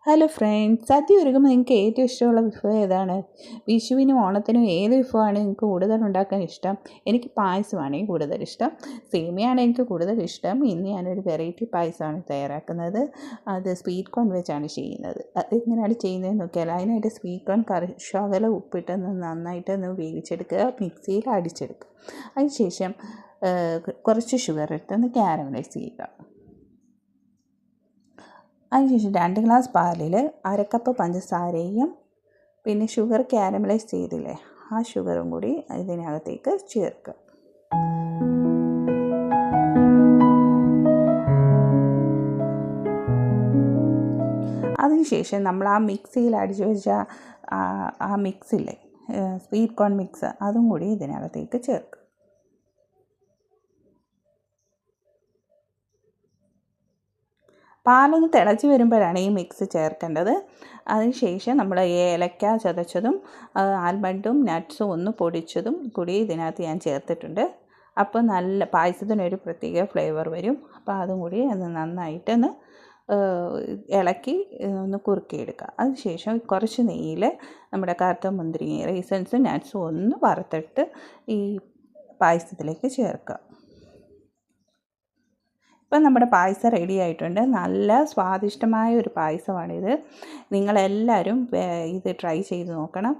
Hello friends, സദ്യ ഒരുക്കുമ്പോൾ നിങ്ങൾക്ക് ഏറ്റവും ഇഷ്ടമുള്ള വിഭവം ഏതാണ്? വിഷുവിനും ഓണത്തിനും ഏത് വിഭവമാണ് നിങ്ങൾക്ക് കൂടുതൽ ഉണ്ടാക്കാൻ ഇഷ്ടം? എനിക്ക് പായസമാണ് കൂടുതലിഷ്ടം. സേമിയയാണ് എനിക്ക് കൂടുതലിഷ്ടം. ഇന്ന് ഞാനൊരു വെറൈറ്റി പായസമാണ് തയ്യാറാക്കുന്നത്. അത് സ്വീറ്റ് കോൺ വെച്ചാണ് ചെയ്യുന്നത്. അത് എങ്ങനെയാണ് ചെയ്യുന്നതെന്ന് നോക്കിയാൽ അതിനായിട്ട് സ്വീറ്റ് കോൺ ശകലം ഉപ്പിട്ടൊന്ന് നന്നായിട്ടൊന്ന് വേവിച്ചെടുക്കുക, മിക്സിയിൽ അടിച്ചെടുക്കുക. അതിനുശേഷം കുറച്ച് ഷുഗർ ഇട്ടൊന്ന് ക്യാരമലൈസ് ചെയ്യുക. അതിനുശേഷം 2 ഗ്ലാസ് പാലിൽ 1/2 കപ്പ് പഞ്ചസാരയും പിന്നെ ഷുഗർ ക്യാരമലൈസ് ചെയ്തില്ലേ, ആ ഷുഗറും കൂടി ഇതിനകത്തേക്ക് ചേർക്കുക. അതിനുശേഷം നമ്മൾ ആ മിക്സിയിൽ അടിച്ചു വെച്ച ആ മിക്സില്ലേ, സ്വീറ്റ് കോൺ മിക്സ്, അതും കൂടി ഇതിനകത്തേക്ക് ചേർക്കുക. പാലൊന്ന് തിളച്ച് വരുമ്പോഴാണ് ഈ മിക്സ് ചേർക്കേണ്ടത്. അതിനുശേഷം നമ്മൾ ഏലക്ക ചതച്ചതും ആൽമണ്ടും നട്ട്സും ഒന്ന് പൊടിച്ചതും കൂടി ഇതിനകത്ത് ഞാൻ ചേർത്തിട്ടുണ്ട്. അപ്പോൾ നല്ല പായസത്തിനൊരു പ്രത്യേക ഫ്ലേവർ വരും. അപ്പോൾ അതും കൂടി ഒന്ന് നന്നായിട്ടൊന്ന് ഇളക്കി ഒന്ന് കുറുക്കിയെടുക്കുക. അതിനുശേഷം കുറച്ച് നെയ്യിൽ നമ്മുടെ കറുത്ത മുന്തിരി, റൈസൻസും നട്ട്സും ഒന്ന് വറുത്തിട്ട് ഈ പായസത്തിലേക്ക് ചേർക്കുക. ഇപ്പം നമ്മുടെ പായസം റെഡി ആയിട്ടുണ്ട്. നല്ല സ്വാദിഷ്ടമായ ഒരു പായസമാണിത്. നിങ്ങളെല്ലാവരും ഇത് ട്രൈ ചെയ്ത് നോക്കണം.